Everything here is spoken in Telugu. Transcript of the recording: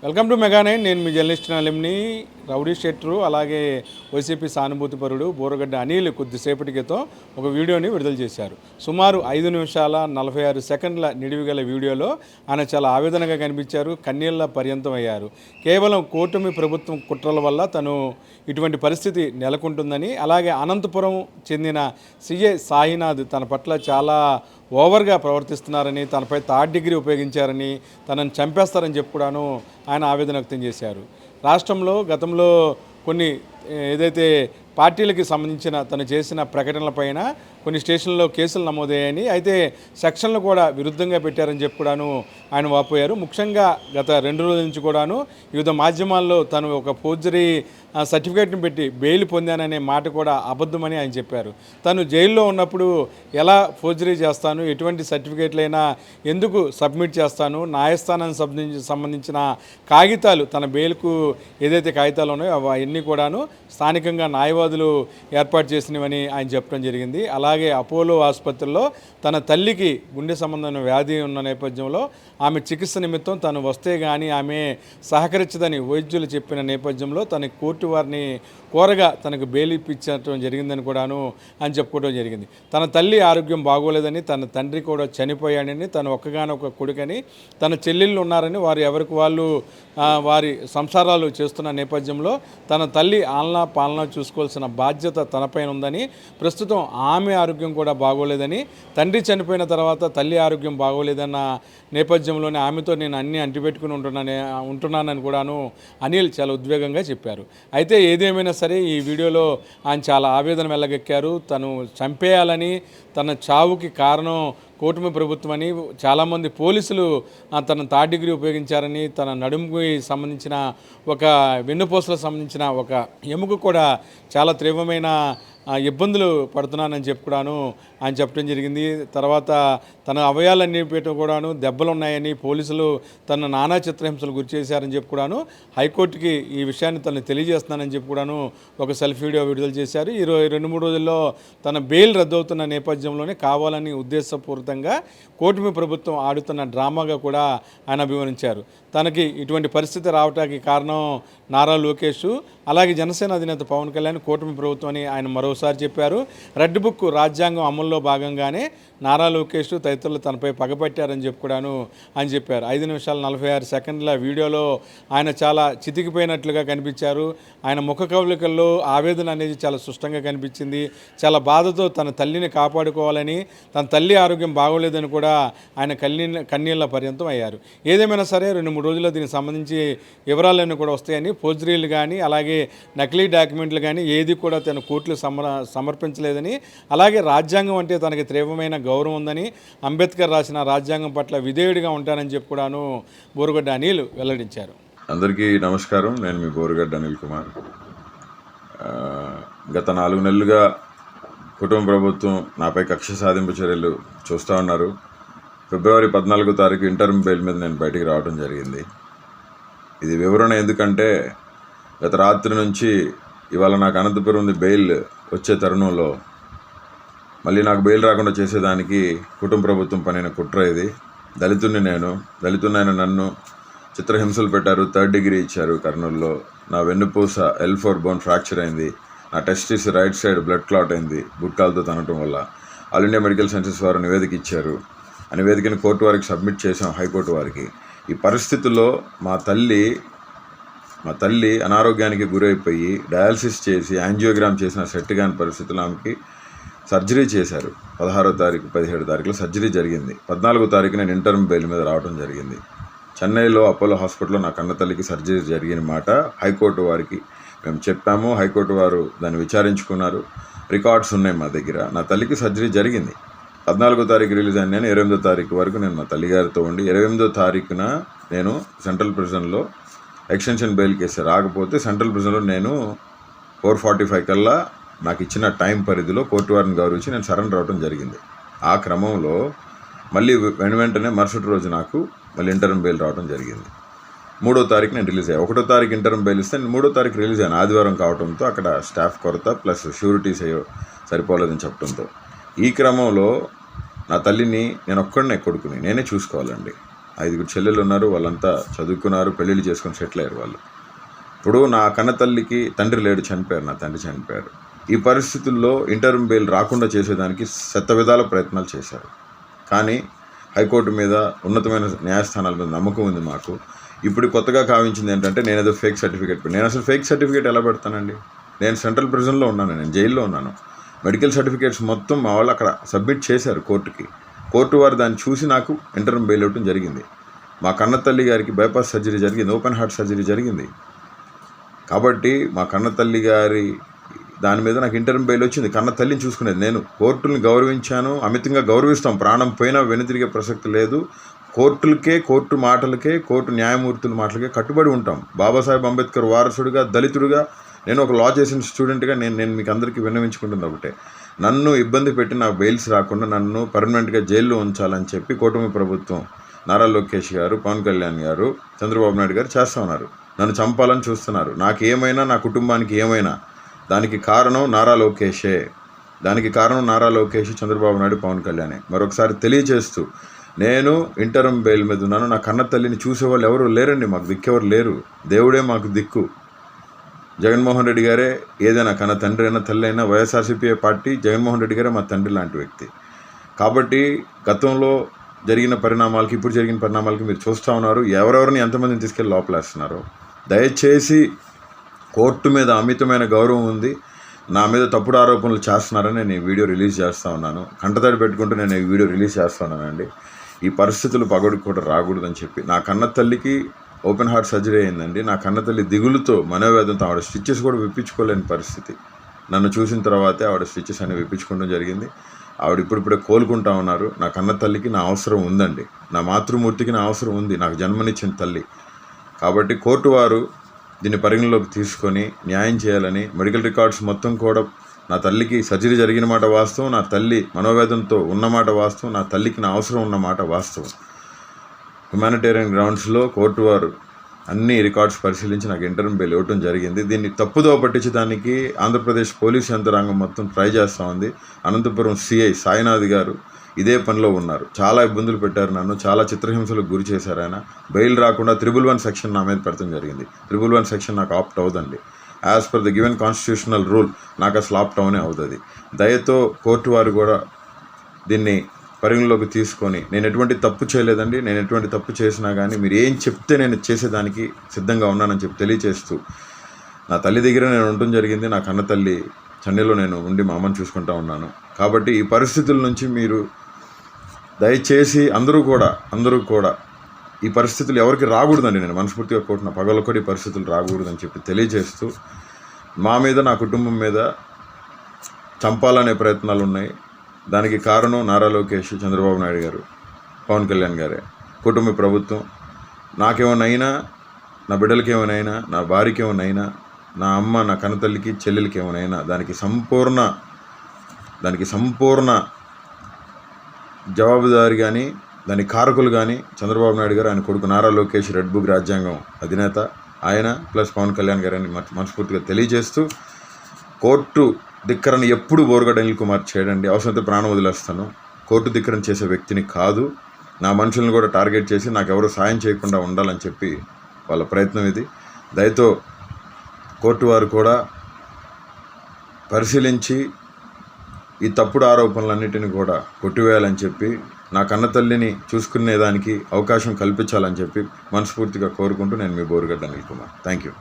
Welcome to మెగా9. నేను మీ జర్నలిస్ట్ నలింని. రౌడీ షెట్రు అలాగే వైసీపీ సానుభూతిపరుడు బోరగడ్డ అనిల్ కొద్దిసేపటి క్రితం ఒక వీడియోని విడుదల చేశారు. సుమారు 5 నిమిషాల 46 సెకండ్ల నిడివిగల వీడియోలో ఆయన చాలా ఆవేదనగా కనిపించారు, కన్నీళ్ల పర్యంతం అయ్యారు. కేవలం కూటమి ప్రభుత్వం కుట్రల వల్ల తను ఇటువంటి పరిస్థితి నెలకొంటుందని, అలాగే అనంతపురం చెందిన సిఐ సాయినాథ్ తన పట్ల చాలా ఓవర్గా ప్రవర్తిస్తున్నారని, తనపై థర్డ్ డిగ్రీ ఉపయోగించారని, తనని చంపేస్తారని చెప్పి కూడాను ఆయన ఆవేదన వ్యక్తం చేశారు. రాష్ట్రంలో గతంలో కొన్ని ఏదైతే పార్టీలకి సంబంధించిన తను చేసిన ప్రకటనలపైన కొన్ని స్టేషన్లో కేసులు నమోదయ్యాయని, అయితే సెక్షన్లు కూడా విరుద్ధంగా పెట్టారని చెప్పి కూడాను ఆయన వాపోయారు. ముఖ్యంగా గత 2 రోజుల నుంచి కూడాను వివిధ మాధ్యమాల్లో తను ఒక ఫోర్జరీ సర్టిఫికేట్ని పెట్టి బెయిల్ పొందాననే మాట కూడా అబద్ధమని ఆయన చెప్పారు. తను జైల్లో ఉన్నప్పుడు ఎలా ఫోర్జరీ చేస్తాను, ఎటువంటి సర్టిఫికేట్లైనా ఎందుకు సబ్మిట్ చేస్తాను, న్యాయస్థానానికి సంబంధించిన కాగితాలు, తన బెయిల్కు ఏదైతే కాగితాలు ఉన్నాయో అవన్నీ కూడాను స్థానికంగా న్యాయవాదులు ఏర్పాటు చేసినవని ఆయన చెప్పడం జరిగింది. అలాగే అపోలో ఆసుపత్రిలో తన తల్లికి గుండె సంబంధమైన వ్యాధి ఉన్న నేపథ్యంలో ఆమె చికిత్స నిమిత్తం తను వస్తే కానీ ఆమె సహకరించదని వైద్యులు చెప్పిన నేపథ్యంలో తన కోర్టు వారిని కోరగా తనకు బెయిల్ ఇప్పించడం జరిగిందని కూడాను అని చెప్పుకోవడం జరిగింది. తన తల్లి ఆరోగ్యం బాగోలేదని, తన తండ్రి కూడా చనిపోయాడని, తన ఒక్కగానొక్క కొడుకని, తన చెల్లెళ్ళు ఉన్నారని, వారు ఎవరికి వాళ్ళు వారి సంసారాలు చేస్తున్న నేపథ్యంలో తన తల్లి ఆలనా పాలన చూసుకోవాల్సిన బాధ్యత తనపైన ఉందని, ప్రస్తుతం ఆమె ఆరోగ్యం కూడా బాగోలేదని, తండ్రి చనిపోయిన తర్వాత తల్లి ఆరోగ్యం బాగోలేదన్న నేపథ్యంలోనే ఆమెతో నేను అన్నీ అంటిపెట్టుకుని ఉంటున్నానని కూడాను అనిల్ చాలా ఉద్వేగంగా చెప్పారు. అయితే ఏదేమైనా సరే ఈ వీడియోలో ఆయన చాలా ఆవేదన వెళ్ళగక్కారు. తను చంపేయాలని, తన చావుకి కారణం కూటమి ప్రభుత్వం అని, చాలామంది పోలీసులు తన థర్డ్ డిగ్రీ ఉపయోగించారని, తన నడుముకి సంబంధించిన ఒక వెన్నుపూసలకు సంబంధించిన ఒక ఎముక కూడా చాలా తీవ్రమైన ఇబ్బందులు పడుతున్నానని చెప్పి కూడాను ఆయన చెప్పడం జరిగింది. తర్వాత తన అవయాలన్నీ పెట్టడం కూడాను దెబ్బలు ఉన్నాయని, పోలీసులు తన నానా చిత్రహింసలు గురి చేశారని చెప్పి కూడాను హైకోర్టుకి ఈ విషయాన్ని తను తెలియజేస్తున్నానని చెప్పి కూడాను ఒక సెల్ఫ్ వీడియో విడుదల చేశారు. ఈ 2-3 రోజుల్లో తన బెయిల్ రద్దవుతున్న నేపథ్యంలోనే కావాలని ఉద్దేశపూరితంగా కూటమి ప్రభుత్వం ఆడుతున్న డ్రామాగా కూడా ఆయన అభివర్ణించారు. తనకి ఇటువంటి పరిస్థితి రావడానికి కారణం నారా లోకేష్, అలాగే జనసేన అధినేత పవన్ కళ్యాణ్, కూటమి ప్రభుత్వం అని ఆయన మరోసారి చెప్పారు. రెడ్ బుక్ రాజ్యాంగం అమల్లో భాగంగానే నారా లోకేష్ తదితరులు తనపై పగపట్టారని చెప్పి కూడాను ఆయన చెప్పారు. 5 నిమిషాల 46 సెకండ్ల వీడియోలో ఆయన చాలా చితికిపోయినట్లుగా కనిపించారు. ఆయన ముఖ కవళికల్లో ఆవేదన అనేది చాలా స్పష్టంగా కనిపించింది. చాలా బాధతో తన తల్లిని కాపాడుకోవాలని, తన తల్లి ఆరోగ్యం బాగోలేదని కూడా ఆయన కన్నీళ్ల పర్యంతం అయ్యారు. ఏదేమైనా సరే 2-3 రోజుల్లో దీనికి సంబంధించి వివరాలన్నీ కూడా వస్తాయని, ఫోర్జరీలు కానీ అలాగే నకిలీ డాక్యుమెంట్లు కానీ ఏది కూడా తన కోర్టులు సమర్పించలేదని, అలాగే రాజ్యాంగం అంటే తనకి తీవ్రమైన గౌరవం ఉందని, అంబేద్కర్ రాసిన రాజ్యాంగం పట్ల విధేయుడిగా ఉంటానని చెప్పి కూడాను బోరగడ్డ అనిల్ వెల్లడించారు. అందరికీ నమస్కారం. నేను మీ బోరగడ్డ అనిల్ కుమార్. గత 4 నెలలుగా కుటుంబ ప్రభుత్వం నాపై కక్ష సాధింపు చర్యలు చూస్తూ ఉన్నారు. ఫిబ్రవరి 14వ తారీఖు ఇంటర్మ్ బెయిల్ మీద నేను బయటికి రావడం జరిగింది. ఇది వివరణ ఎందుకంటే గత రాత్రి నుంచి ఇవాళ నాకు అనంతపురం బెయిల్ వచ్చే తరుణంలో మళ్ళీ నాకు బెయిల్ రాకుండా చేసేదానికి కుటుంబ ప్రభుత్వం పనిన కుట్ర ఇది. దళితున్నైన నన్ను చిత్రహింసలు పెట్టారు. థర్డ్ డిగ్రీ ఇచ్చారు కర్నూలులో. నా వెన్నుపూస L4 బోన్ ఫ్రాక్చర్ అయింది. నా testis right side blood clot అయింది గుట్కాలతో తనటం వల్ల. ఆల్ ఇండియా మెడికల్ సైన్సెస్ వారు నివేదిక ఇచ్చారు. ఆ నివేదికను కోర్టు వారికి సబ్మిట్ చేసాం, హైకోర్టు వారికి. ఈ పరిస్థితుల్లో మా తల్లి అనారోగ్యానికి గురైపోయి డయాలసిస్ చేసి యాంజియోగ్రామ్ చేసిన సెట్ కాని పరిస్థితుల్లో ఆమెకి సర్జరీ చేశారు. 16వ తారీఖు 17వ తారీఖులో సర్జరీ జరిగింది. 14వ తారీఖు నేను ఇంటర్మ్ బెయిల్ మీద రావడం జరిగింది. చెన్నైలో అపోలో హాస్పిటల్లో నా కన్న తల్లికి సర్జరీ జరిగిన మాట హైకోర్టు వారికి మేము చెప్పాము. హైకోర్టు వారు దాన్ని విచారించుకున్నారు. రికార్డ్స్ ఉన్నాయి మా దగ్గర. నా తల్లికి సర్జరీ జరిగింది. 14వ తారీఖు రిలీజ్ అయిన నేను 28వ తారీఖు వరకు నేను మా తల్లిగారితో ఉండి 28వ తారీఖున నేను సెంట్రల్ ప్రిజన్లో ఎక్స్టెన్షన్ బెయిల్ కేసు రాకపోతే సెంట్రల్ ప్రిజన్లో నేను 4:45 కల్లా నాకు ఇచ్చిన టైం పరిధిలో కోర్టు వారిని గౌరవించి నేను సరెండర్ అవడం జరిగింది. ఆ క్రమంలో మళ్ళీ వెంటనే మరుసటి రోజు నాకు మళ్ళీ ఇంటర్మ్ బెయిల్ రావడం జరిగింది. 3వ తారీఖు నేను రిలీజ్ అయ్యాను. 1వ తారీఖు ఇంటర్మ్ బెయిల్ ఇస్తే నేను 3వ తారీఖు రిలీజ్ అయ్యాను. ఆదివారం కావడంతో అక్కడ స్టాఫ్ కొరత ప్లస్ షూరిటీస్ సరిపోలేదని చెప్పడంతో ఈ క్రమంలో నా తల్లిని నేను ఒక్కడనే కొడుకుని నేనే చూసుకోవాలండి. 5 చెల్లెలు ఉన్నారు, వాళ్ళంతా చదువుకున్నారు, పెళ్ళిళ్ళు చేసుకొని సెటిల్ అయ్యారు వాళ్ళు. ఇప్పుడు నా కన్న తల్లికి తండ్రి లేడు, చనిపోయారు, నా తండ్రి చనిపోయారు. ఈ పరిస్థితుల్లో ఇంటర్మ్ బెయిల్ రాకుండా చేసేదానికి విధాల ప్రయత్నాలు చేశారు. కానీ హైకోర్టు మీద, ఉన్నతమైన న్యాయస్థానాల మీద నమ్మకం ఉంది మాకు. ఇప్పుడు కొత్తగా కావించింది ఏంటంటే నేను ఏదో ఫేక్ సర్టిఫికేట్ నేను అసలు ఫేక్ సర్టిఫికేట్ ఎలా పెడతానండి? నేను సెంట్రల్ ప్రిజన్లో ఉన్నాను, నేను జైల్లో ఉన్నాను. మెడికల్ సర్టిఫికేట్స్ మొత్తం మా వాళ్ళు అక్కడ సబ్మిట్ చేశారు కోర్టుకి. కోర్టు వారు దాన్ని చూసి నాకు ఇంటర్మ్ బెయిల్ ఇవ్వడం జరిగింది. మా కన్న తల్లి గారికి బైపాస్ సర్జరీ జరిగింది, ఓపెన్ హార్ట్ సర్జరీ జరిగింది. కాబట్టి మా కన్న తల్లి గారి దాని మీద నాకు ఇంటర్మ్ బెయిల్ వచ్చింది. కన్న తల్లిని చూసుకునేది నేను. కోర్టుని గౌరవించాను, అమితంగా గౌరవిస్తాం. ప్రాణం పోయినా వెనుతిరిగే ప్రసక్తి లేదు. కోర్టులకే, కోర్టు మాటలకే, కోర్టు న్యాయమూర్తుల మాటలకే కట్టుబడి ఉంటాం. బాబాసాహెబ్ అంబేద్కర్ వారసుడిగా, దళితుడిగా, నేను ఒక లా చేసిన స్టూడెంట్గా నేను మీకు అందరికీ విన్నవించుకుంటుంది ఒకటే, నన్ను ఇబ్బంది పెట్టి నాకు బెయిల్స్ రాకుండా నన్ను పర్మనెంట్గా జైల్లో ఉంచాలని చెప్పి కూటమి ప్రభుత్వం, నారా లోకేష్ గారు, పవన్ కళ్యాణ్ గారు, చంద్రబాబు నాయుడు గారు చేస్తూ ఉన్నారు. నన్ను చంపాలని చూస్తున్నారు. నాకు ఏమైనా, నా కుటుంబానికి ఏమైనా దానికి కారణం నారా లోకేషే. చంద్రబాబు నాయుడు, పవన్ కళ్యాణే. మరొకసారి తెలియజేస్తూ, నేను ఇంటర్మ్ బెయిల్ మీద ఉన్నాను. నా కన్న తల్లిని చూసేవాళ్ళు ఎవరు లేరండి, మాకు దిక్కెవరు లేరు. దేవుడే మాకు దిక్కు. జగన్మోహన్ రెడ్డి గారే ఏదైనా, కన్న తండ్రి అయినా తల్లి అయినా, వైఎస్ఆర్సీపీ పార్టీ జగన్మోహన్ రెడ్డి గారే మా తండ్రి లాంటి వ్యక్తి. కాబట్టి గతంలో జరిగిన పరిణామాలకి, ఇప్పుడు జరిగిన పరిణామాలకి మీరు చూస్తూ ఉన్నారు. ఎవరెవరిని ఎంతమందిని తీసుకెళ్ళి లోపలేస్తున్నారో. దయచేసి కోర్టు మీద అమితమైన గౌరవం ఉంది. నా మీద తప్పుడు ఆరోపణలు చేస్తున్నారని నేను ఈ వీడియో రిలీజ్ చేస్తూ ఉన్నాను. కంటతడి పెట్టుకుంటూ నేను ఈ వీడియో రిలీజ్ చేస్తున్నానండి. ఈ పరిస్థితులు పగడికి కూడా రాకూడదని చెప్పి. నా కన్న తల్లికి ఓపెన్ హార్ట్ సర్జరీ అయిందండి. నా కన్న తల్లి దిగులుతో, మనోవేదంతో ఆవిడ స్టిచెస్ కూడా విప్పించుకోలేని పరిస్థితి. నన్ను చూసిన తర్వాతే ఆవిడ స్టిచెస్ అనేవి విప్పించుకోవడం జరిగింది. ఆవిడ ఇప్పుడిప్పుడే కోలుకుంటా ఉన్నారు. నా కన్న తల్లికి నా అవసరం ఉందండి. నా మాతృమూర్తికి నా అవసరం ఉంది, నాకు జన్మనిచ్చిన తల్లి. కాబట్టి కోర్టు వారు దీన్ని పరిగణలోకి తీసుకొని న్యాయం చేయాలని, మెడికల్ రికార్డ్స్ మొత్తం కూడా, నా తల్లికి సర్జరీ జరిగిన మాట వాస్తవం, నా తల్లి మనోవేదంతో ఉన్నమాట వాస్తవం, నా తల్లికి నా అవసరం ఉన్నమాట వాస్తవం. హ్యుమానిటేరియన్ గ్రౌండ్స్లో కోర్టు వారు అన్ని రికార్డ్స్ పరిశీలించి నాకు ఇంటర్మ్ బెయిల్ ఇవ్వడం జరిగింది. దీన్ని తప్పుదో పట్టించడానికి ఆంధ్రప్రదేశ్ పోలీస్ యంత్రాంగం మొత్తం ట్రై చేస్తూ ఉంది. అనంతపురం సిఐ సాయినాథ్ గారు ఇదే పనిలో ఉన్నారు. చాలా ఇబ్బందులు పెట్టారు నన్ను, చాలా చిత్రహింసలకు గురి చేశారు ఆయన. బెయిల్ రాకుండా 311 సెక్షన్ నా మీద పెడతాం జరిగింది. 311 సెక్షన్ నాకు ఆప్ట్ అవుదండి. As per the given constitutional rule నాకు అసలు ఆప్ట్ అవునే అవుతుంది. దయతో కోర్టు వారు కూడా దీన్ని పరిగణలోకి తీసుకొని, నేను ఎటువంటి తప్పు చేయలేదండి, నేను ఎటువంటి తప్పు చేసినా కానీ మీరు ఏం చెప్తే నేను చేసేదానికి సిద్ధంగా ఉన్నానని చెప్పి తెలియచేస్తూ, నా తల్లి దగ్గర నేను ఉండటం జరిగింది. నా కన్న తల్లి చెన్నైలో నేను ఉండి మా అమ్మని చూసుకుంటూ ఉన్నాను. కాబట్టి ఈ పరిస్థితుల నుంచి మీరు దయచేసి అందరూ కూడా ఈ పరిస్థితులు ఎవరికి రాకూడదండి. నేను మనస్ఫూర్తిగా కోరుతున్న పగలొకటి పరిస్థితులు రాకూడదని చెప్పి తెలియజేస్తూ, మా మీద, నా కుటుంబం మీద చంపాలనే ప్రయత్నాలు ఉన్నాయి. దానికి కారణం నారా లోకేష్, చంద్రబాబు నాయుడు గారు, పవన్ కళ్యాణ్ గారే, కుటుంబ ప్రభుత్వం. నాకేమైనా, నా బిడ్డలకి ఏమైనా, నా భార్యకి ఏమైనా, నా అమ్మ, నా కన్నతల్లికి, చెల్లెలకి ఏమైనా దానికి సంపూర్ణ జవాబుదారి కానీ, దాని కారకులు కానీ చంద్రబాబు నాయుడు గారు, ఆయన కొడుకు నారా లోకేష్, రెడ్ బుక్ రాజ్యాంగం అధినేత ఆయన, ప్లస్ పవన్ కళ్యాణ్ గారు అని మనస్ఫూర్తిగా తెలియజేస్తూ, కోర్టు ధిక్కరణ ఎప్పుడు బోరుగడ్డ అనిల్ కుమార్ చేయడండి. అవసరమైతే ప్రాణం వదిలేస్తాను. కోర్టు ధిక్కరణ చేసే వ్యక్తిని కాదు. నా మనుషులను కూడా టార్గెట్ చేసి నాకు ఎవరు సాయం చేయకుండా ఉండాలని చెప్పి వాళ్ళ ప్రయత్నం ఇది. దయతో కోర్టు వారు కూడా పరిశీలించి ఈ తప్పుడు ఆరోపణలన్నిటిని కూడా కొట్టివేయాలని చెప్పి, నా కన్న తల్లిని చూసుకునేదానికి అవకాశం కల్పించాలని చెప్పి మనస్ఫూర్తిగా కోరుకుంటూ నేను మీ బోరుగడ్డ అనిల్ కుమార్. Thank you.